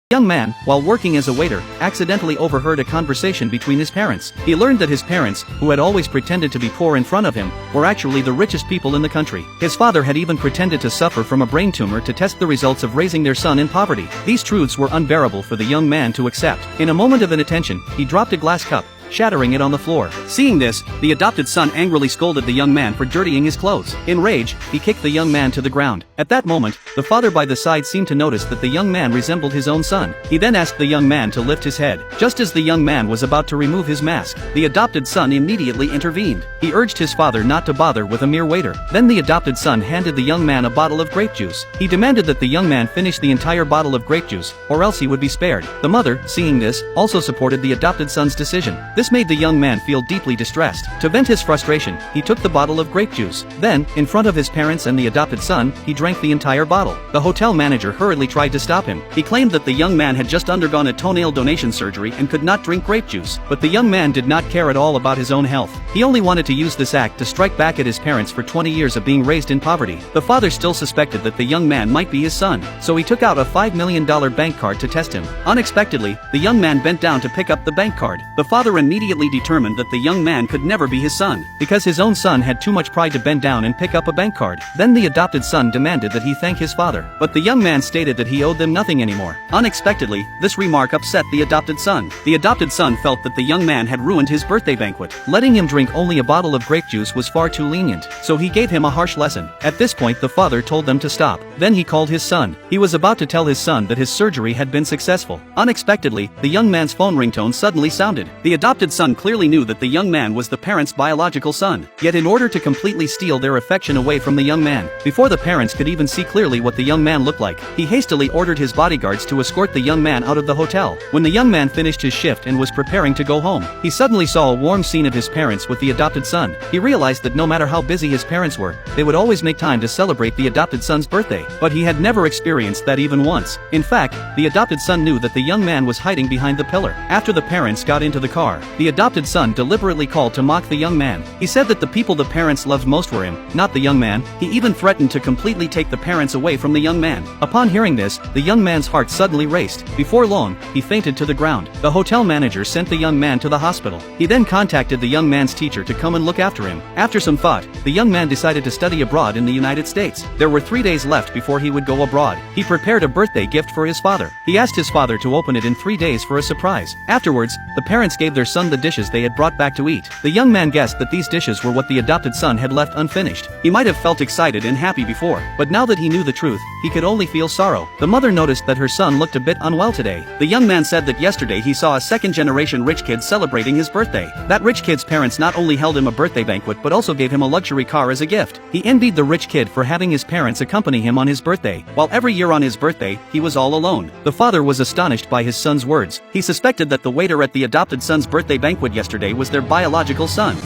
The young man, while working as a waiter, accidentally overheard a conversation between his parents. He learned that his parents, who had always pretended to be poor in front of him, were actually the richest people in the country. His father had even pretended to suffer from a brain tumor to test the results of raising their son in poverty. These truths were unbearable for the young man to accept. In a moment of inattention, he dropped a glass cup, shattering it on the floor. Seeing this, the adopted son angrily scolded the young man for dirtying his clothes. In rage, he kicked the young man to the ground. At that moment, the father by the side seemed to notice that the young man resembled his own son. He then asked the young man to lift his head. Just as the young man was about to remove his mask, the adopted son immediately intervened. He urged his father not to bother with a mere waiter. Then the adopted son handed the young man a bottle of grape juice. He demanded that the young man finish the entire bottle of grape juice, or else he would be spared. The mother, seeing this, also supported the adopted son's decision. This made the young man feel deeply distressed. To vent his frustration, he took the bottle of grape juice. Then, in front of his parents and the adopted son, he drank the entire bottle. The hotel manager hurriedly tried to stop him. He claimed that the young man had just undergone a toenail donation surgery and could not drink grape juice. But the young man did not care at all about his own health. He only wanted to use this act to strike back at his parents for 20 years of being raised in poverty. The father still suspected that the young man might be his son, so he took out a $5 million bank card to test him. Unexpectedly, the young man bent down to pick up the bank card. The father immediately determined that the young man could never be his son, because his own son had too much pride to bend down and pick up a bank card. Then the adopted son demanded that he thank his father, but the young man stated that he owed them nothing anymore. Unexpectedly, this remark upset the adopted son. The adopted son felt that the young man had ruined his birthday banquet. Letting him drink only a bottle of grape juice was far too lenient, so he gave him a harsh lesson. At this point, the father told them to stop. Then he called his son. He was about to tell his son that his surgery had been successful. Unexpectedly, the young man's phone ringtone suddenly sounded. The adopted son clearly knew that the young man was the parents' biological son. Yet in order to completely steal their affection away from the young man, before the parents could even see clearly what the young man looked like, he hastily ordered his bodyguards to escort the young man out of the hotel. When the young man finished his shift and was preparing to go home, he suddenly saw a warm scene of his parents with the adopted son. He realized that no matter how busy his parents were, they would always make time to celebrate the adopted son's birthday. But he had never experienced that even once. In fact, the adopted son knew that the young man was hiding behind the pillar. After the parents got into the car, the adopted son deliberately called to mock the young man. He said that the people the parents loved most were him, not the young man. He even threatened to completely take the parents away from the young man. Upon hearing this, the young man's heart suddenly raced. Before long, he fainted to the ground. The hotel manager sent the young man to the hospital. He then contacted the young man's teacher to come and look after him. After some thought, the young man decided to study abroad in the United States. There were 3 days left before he would go abroad. He prepared a birthday gift for his father. He asked his father to open it in 3 days for a surprise. Afterwards, the parents gave their son the dishes they had brought back to eat. The young man guessed that these dishes were what the adopted son had left unfinished. He might have felt excited and happy before, but now that he knew the truth, he could only feel sorrow. The mother noticed that her son looked a bit unwell today. The young man said that yesterday he saw a second-generation rich kid celebrating his birthday. That rich kid's parents not only held him a birthday banquet but also gave him a luxury car as a gift. He envied the rich kid for having his parents accompany him on his birthday, while every year on his birthday, he was all alone. The father was astonished by his son's words. He suspected that the waiter at the adopted son's birthday banquet yesterday was their biological son.